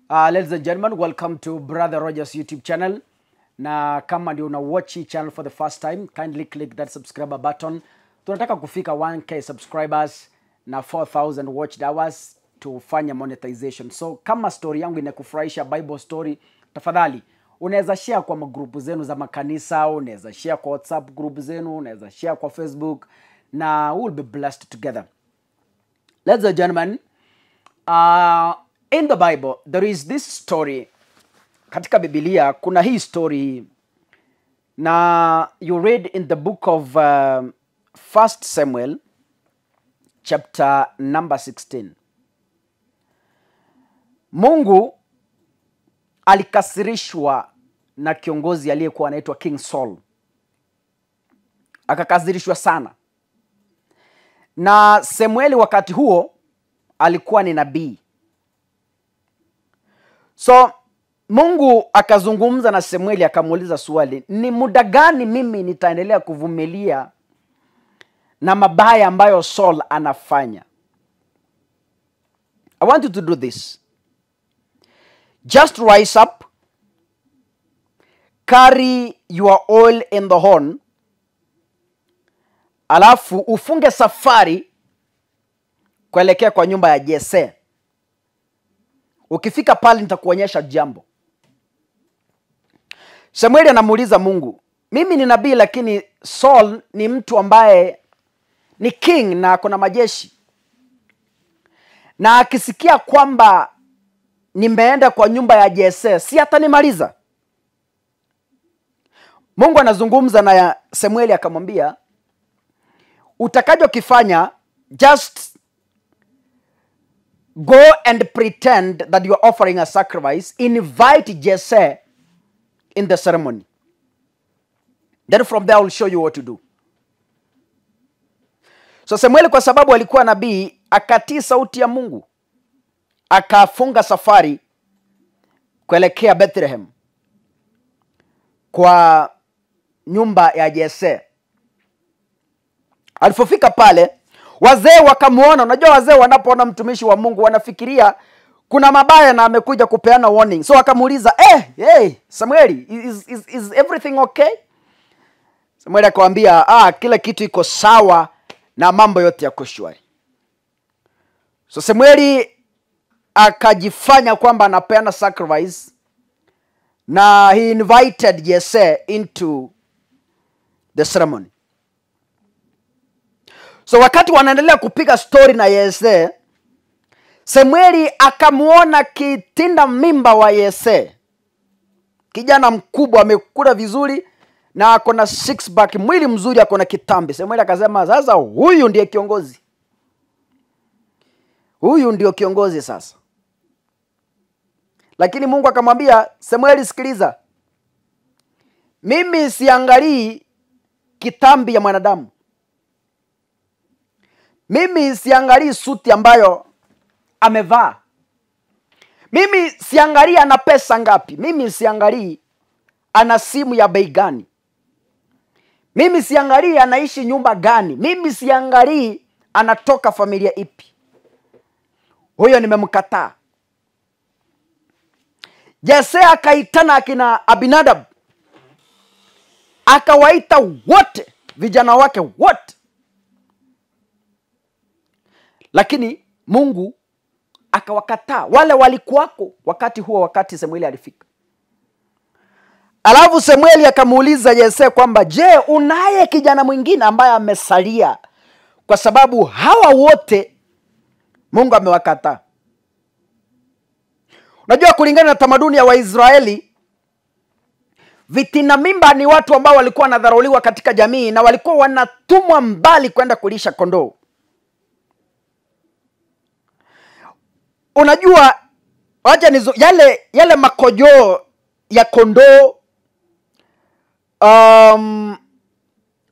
Ladies and gentlemen, welcome to Brother Rogers YouTube channel. Na kama ndio una watch hii channel for the first time, kindly click that subscribe button. Tunataka kufika 1k subscribers na 4000 watch hours tufanye monetization. So kama story yangu inakufurahisha, Bible story, tafadhali unaweza share kwa magrupu zenu za makanisa, unaweza share kwa WhatsApp group zenu, unaweza share kwa Facebook, na we'll be blessed together. Ladies and gentlemen, in the Bible there is this story. Katika Biblia kuna hii story, na you read in the book of 1 Samuel chapter number 16. Mungu alikasirishwa na kiongozi aliyekuwa anaitwa King Saul. Akakasirishwa sana. Na Samueli wakati huo alikuwa ni nabii. So Mungu akazungumza na Samueli, akamuuliza swali, ni muda gani mimi nitaendelea kuvumilia na mabaya ambayo Saul anafanya? I want you to do this. Just rise up, carry your oil in the horn, alafu ufunge safari kuelekea kwa nyumba ya Jese. Ukifika pale nitakuonyesha jambo. Samueli anamuuliza Mungu, mimi ni nabii lakini Saul ni mtu ambaye ni king na kuna majeshi. Na akisikia kwamba nimeenda kwa nyumba ya Jese, si atanimaliza? Mungu anazungumza na Samueli akamwambia, utakachokifanya, just go and pretend that you are offering a sacrifice. Invite Jesse in the ceremony. Then from there I will show you what to do. So Samueli, kwa sababu alikuwa nabii, akatii sauti ya Mungu, akafunga safari kuelekea Bethlehem kwa nyumba ya Jese. Alipofika pale, wazee wakamuona. Unajua wazee wanapoona mtumishi wa Mungu wanafikiria kuna mabaya na amekuja kupeana warning. So wakamuuliza, hey Samueli, is everything okay? Samueli akamwambia, kila kitu iko sawa na mambo yote yako shwari. So Samueli akajifanya kwamba anapeana sacrifice, na he invited Jesse into the ceremony. So wakati wanaendelea kupiga story na Jesse, Samueli akamuona kitinda mimba wa Jesse. Kijana mkubwa, amekula vizuri na akona six pack, mwili mzuri, akona kitambi. Samueli akasema, sasa huyu ndiye kiongozi. Huyu ndio kiongozi sasa. Lakini Mungu akamwambia, Samueli, sikiliza. Mimi siangalii kitambi ya mwanadamu. Mimi siangalii suti ambayo amevaa. Mimi siangalii ana pesa ngapi. Mimi siangalii ana simu ya bei gani. Mimi siangalii anaishi nyumba gani. Mimi siangalii anatoka familia ipi. Huyo nimemkataa. Jesse akaitana akina Abinadab, akawaita wote, vijana wake wote. Lakini Mungu akawakataa. Wale walikuwako wakati huo, wakati Samueli alifika. Alafu Samueli akamuuliza Jesse kwamba, je, unaye kijana mwingine ambaye amesalia? Kwa sababu hawa wote Mungu amewakataa. Unajua kulingana na tamaduni ya Waisraeli, vitina mimba ni watu ambao walikuwa wanadharauliwa katika jamii na walikuwa wanatumwa mbali kwenda kulisha kondoo. Unajua, yale makojo ya kondoo,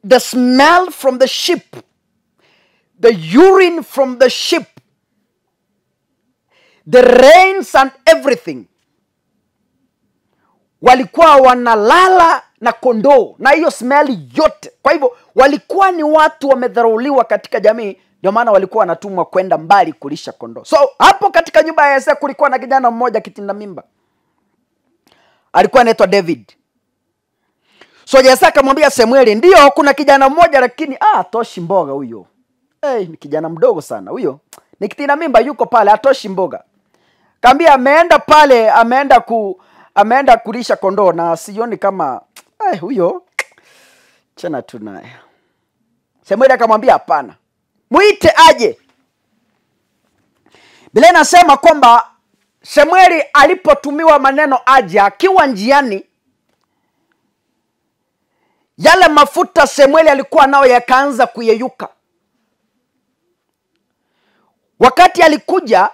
the smell from the sheep, the urine from the sheep, the rains and everything, walikuwa wanalala na kondoo na hiyo smell yote. Kwa hivyo walikuwa ni watu wamedharauliwa katika jamii Ndio maana walikuwa wanatumwa kwenda mbali kulisha kondoo. So hapo katika nyumba ya Yese kulikuwa na kijana mmoja kitinda mimba. Alikuwa anaitwa David. So Yese akamwambia Samueli, ndio kuna kijana mmoja lakini atoshi mboga huyo. Ni kijana mdogo sana huyo. Ni kitinda mimba yuko pale atoshi mboga. Kaambia ameenda pale, ameenda kulisha kondoo na sioni kama huyo chana tunaye. Samueli akamwambia hapana. Muite aje. Biblia inasema kwamba Samueli alipotumiwa maneno aje, akiwa njiani, yale mafuta Samueli alikuwa nao yakaanza kuyeyuka. Wakati alikuja,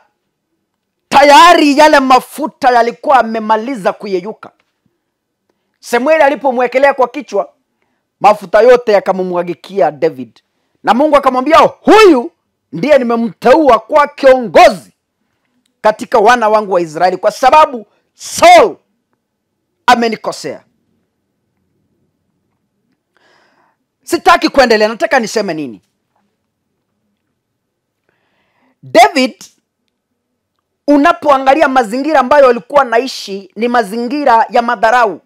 tayari yale mafuta yalikuwa yamemaliza kuyeyuka. Samueli alipomwekelea kwa kichwa, mafuta yote yakamumwagikia David. Na Mungu akamwambia, huyu ndiye nimemteua kwa kiongozi katika wana wangu wa Israeli, kwa sababu Saul amenikosea. Sitaki kuendelea, nataka niseme nini. David, unapoangalia mazingira ambayo alikuwa naishi, ni mazingira ya madharau.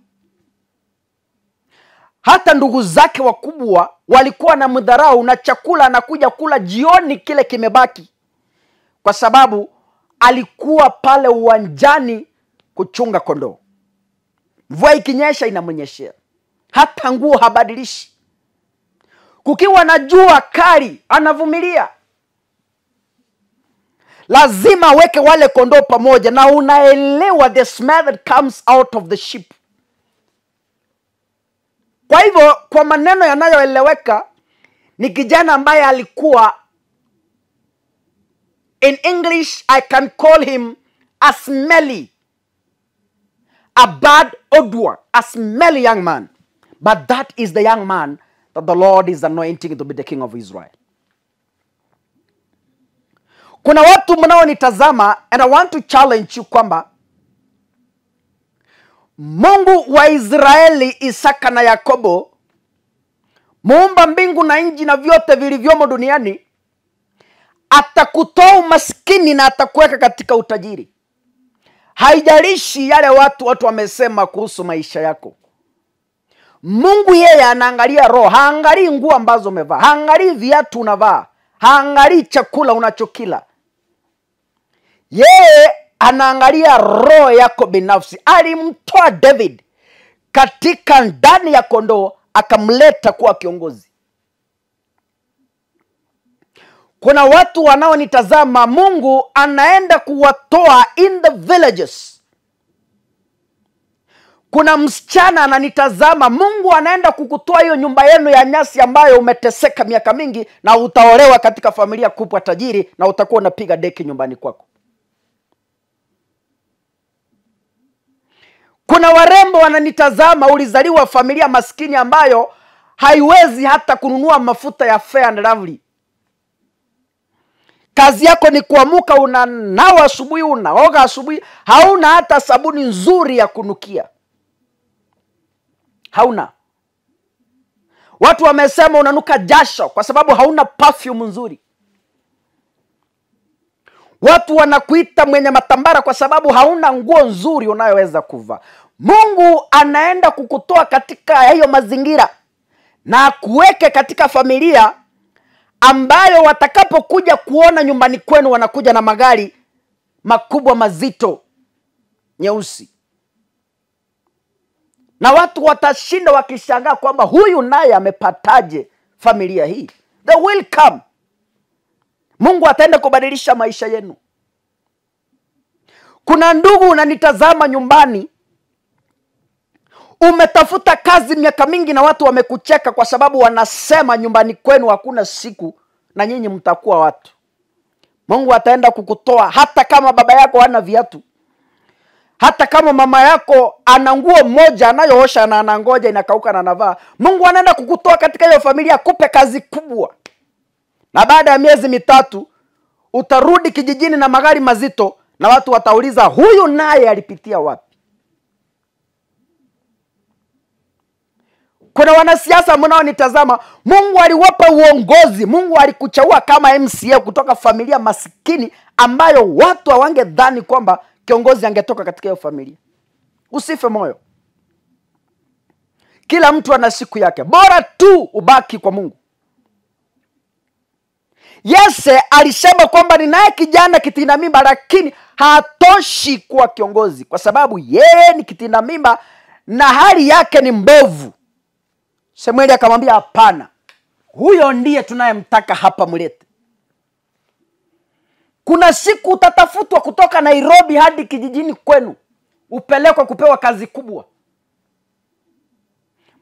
Hata ndugu zake wakubwa walikuwa na mdharau, na chakula anakuja kula jioni kile kimebaki, kwa sababu alikuwa pale uwanjani kuchunga kondoo. Mvua ikinyesha inamnyeshea, hata nguo habadilishi. Kukiwa na jua kali anavumilia. Lazima weke wale kondoo pamoja, na unaelewa the smell that comes out of the sheep. Kwa hivyo, kwa maneno yanayoeleweka, ni kijana ambaye alikuwa, in English I can call him a smelly, a bad odor, a smelly young man. But that is the young man that the Lord is anointing to be the king of Israel. Kuna watu mnaonitazama, and I want to challenge you kwamba Mungu wa Israeli, Isaka na Yakobo, muumba mbingu na nchi na vyote vilivyomo duniani, atakutoa umaskini na atakuweka katika utajiri. Haijalishi yale watu wamesema kuhusu maisha yako. Mungu yeye anaangalia roho, haangalii nguo ambazo umevaa, haangalii viatu unavaa, haangalii chakula unachokila. Yeye anaangalia roho yako binafsi. Alimtoa David katika ndani ya kondoo, akamleta kuwa kiongozi. Kuna watu wanaonitazama, Mungu anaenda kuwatoa in the villages. Kuna msichana ananitazama, Mungu anaenda kukutoa hiyo nyumba yenu ya nyasi ambayo umeteseka miaka mingi, na utaolewa katika familia kubwa tajiri, na utakuwa unapiga deki nyumbani kwako. Kuna warembo wananitazama, ulizaliwa familia maskini ambayo haiwezi hata kununua mafuta ya Fair and Lovely. Kazi yako ni kuamuka, unanawa asubuhi, unaoga asubuhi, hauna hata sabuni nzuri ya kunukia. Hauna. Watu wamesema unanuka jasho kwa sababu hauna perfume nzuri. Watu wanakuita mwenye matambara kwa sababu hauna nguo nzuri unayoweza kuvaa. Mungu anaenda kukutoa katika hiyo mazingira na kuweke katika familia ambayo watakapokuja kuona nyumbani kwenu wanakuja na magari makubwa mazito nyeusi. Na watu watashinda wakishangaa kwamba huyu naye amepataje familia hii. They will come. Mungu ataenda kubadilisha maisha yenu. Kuna ndugu unanitazama nyumbani, umetafuta kazi miaka mingi na watu wamekucheka kwa sababu wanasema nyumbani kwenu hakuna siku na nyinyi mtakuwa watu. Mungu ataenda kukutoa, hata kama baba yako hana viatu, hata kama mama yako ana nguo moja anayoosha na anangoja inakauka na anavaa. Mungu anaenda kukutoa katika hiyo familia, akupe kazi kubwa. Na baada ya miezi mitatu utarudi kijijini na magari mazito, na watu watauliza huyu naye alipitia wapi? Kuna wanasiasa mnaonitazama, Mungu aliwapa uongozi, Mungu alikuchagua kama MCA kutoka familia masikini ambayo watu hawangedhani kwamba kiongozi angetoka katika hiyo familia. Usife moyo. Kila mtu ana siku yake. Bora tu ubaki kwa Mungu. Yese alisema kwamba ninaye kijana kitinda mimba, lakini hatoshi kuwa kiongozi kwa sababu yeye ni kitinda mimba na hali yake ni mbovu. Samueli akamwambia hapana, huyo ndiye tunayemtaka hapa, mlete. Kuna siku utatafutwa kutoka Nairobi hadi kijijini kwenu, upelekwa kupewa kazi kubwa.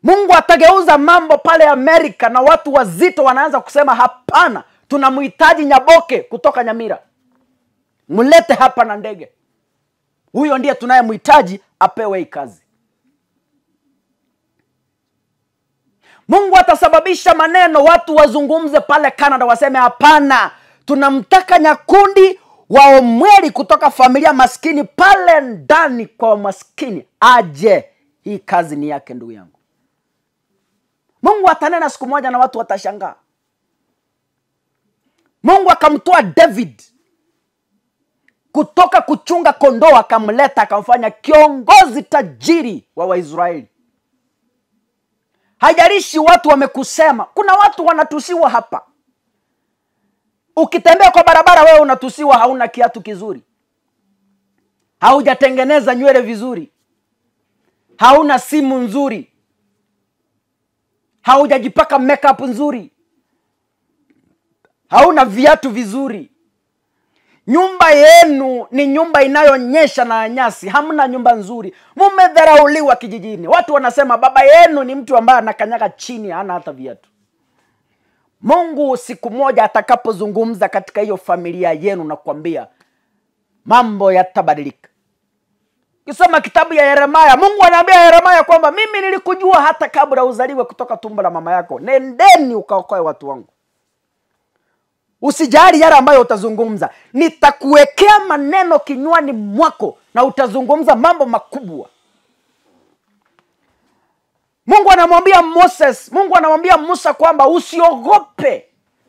Mungu atageuza mambo pale Amerika na watu wazito wanaanza kusema hapana, tunamhitaji Nyaboke kutoka Nyamira, mlete hapa na ndege. Huyo ndiye tunayemhitaji apewe hii kazi. Mungu atasababisha maneno watu wazungumze pale Canada waseme hapana, tunamtaka Nyakundi wa Omweli kutoka familia maskini pale ndani kwa maskini aje. Hii kazi ni yake, ndugu yangu. Mungu atanena siku moja na watu watashangaa. Mungu akamtoa David kutoka kuchunga kondoo, akamleta akamfanya kiongozi tajiri wa Waisraeli. Haijalishi watu wamekusema. Kuna watu wanatusiwa hapa. Ukitembea kwa barabara wewe unatusiwa hauna kiatu kizuri, haujatengeneza nywele vizuri, hauna simu nzuri, haujajipaka makeup nzuri, hauna viatu vizuri. Nyumba yenu ni nyumba inayonyesha na nyasi, hamna nyumba nzuri. Mumedharauliwa kijijini. Watu wanasema baba yenu ni mtu ambaye anakanyaga chini, hana hata viatu. Mungu siku moja atakapozungumza katika hiyo familia yenu na kuambia mambo yatabadilika. Kisoma kitabu ya Yeremia, Mungu anaambia Yeremia kwamba mimi nilikujua hata kabla uzaliwe kutoka tumbo la mama yako. Nendeni ukaokoe watu wangu. Usijali yale ambayo utazungumza. Nitakuwekea maneno kinywani mwako na utazungumza mambo makubwa. Mungu anamwambia Moses, Mungu anamwambia Musa kwamba usiogope.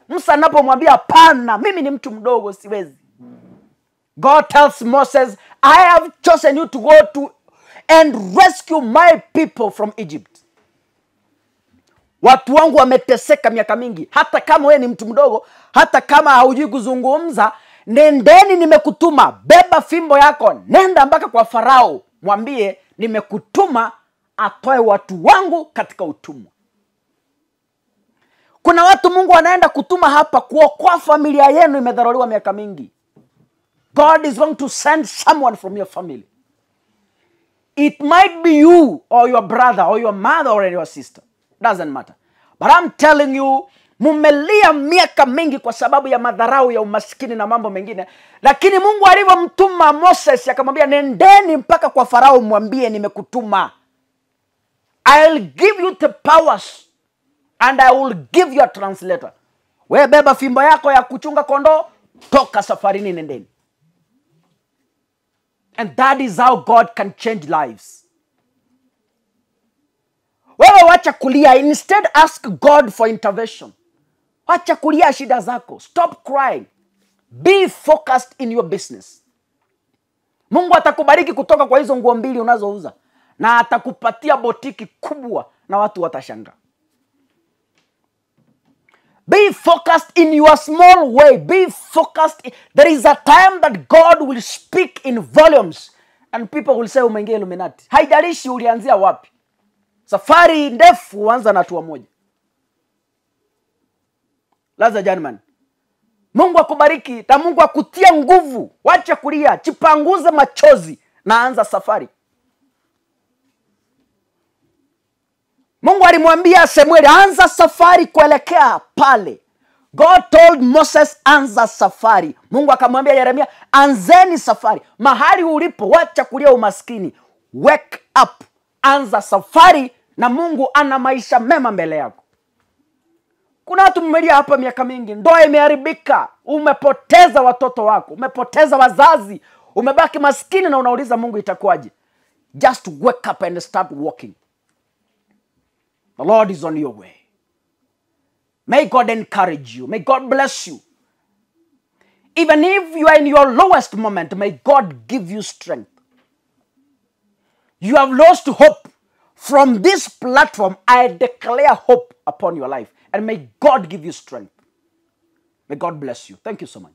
Musa anapomwambia hapana, mimi ni mtu mdogo siwezi. God tells Moses, I have chosen you to go to and rescue my people from Egypt. Watu wangu wameteseka miaka mingi. Hata kama wewe ni mtu mdogo, hata kama haujui kuzungumza, nendeni nimekutuma. Beba fimbo yako, nenda mpaka kwa Farao, mwambie nimekutuma atoe watu wangu katika utumwa. Kuna watu Mungu anaenda kutuma hapa kuokoa familia yenu imedharauliwa miaka mingi. God is going to send someone from your family. It might be you or your brother or your mother or your sister. Doesn't matter. But I'm telling you, mumelia miaka mingi kwa sababu ya madharau ya umaskini na mambo mengine. Lakini Mungu alivyomtuma Moses akamwambia nendeni mpaka kwa Farao mwambie nimekutuma. I'll give you the powers and I will give you a translator. We beba fimbo yako ya kuchunga kondoo, toka safarini nendeni. And that is how God can change lives. Wewe wacha kulia, instead ask God for intervention. Wacha kulia shida zako. Stop crying. Be focused in your business. Mungu atakubariki kutoka kwa hizo nguo mbili unazouza. Na atakupatia botiki kubwa na watu watashangaa. Be focused in your small way. Be focused. There is a time that God will speak in volumes. And people will say umeingia Illuminati. Haijalishi ulianzia wapi. Safari ndefu huanza na hatua moja. Laza gentlemen. Mungu akubariki na Mungu akutia nguvu. Wacha kulia, chipanguze machozi na anza safari. Mungu alimwambia Samueli anza safari kuelekea pale. God told Moses anza safari. Mungu akamwambia Yeremia anzeni safari. Mahali ulipo wacha kulia umaskini. Wake up. Anza safari na Mungu ana maisha mema mbele yako. Kuna watu mmelia hapa miaka mingi, ndoa imeharibika, umepoteza watoto wako, umepoteza wazazi, umebaki maskini na unauliza Mungu itakuwaje? Just wake up and start walking. The Lord is on your way. May God encourage you. May God bless you. Even if you are in your lowest moment, may God give you strength. You have lost hope. From this platform, I declare hope upon your life. And may God give you strength. May God bless you. Thank you so much.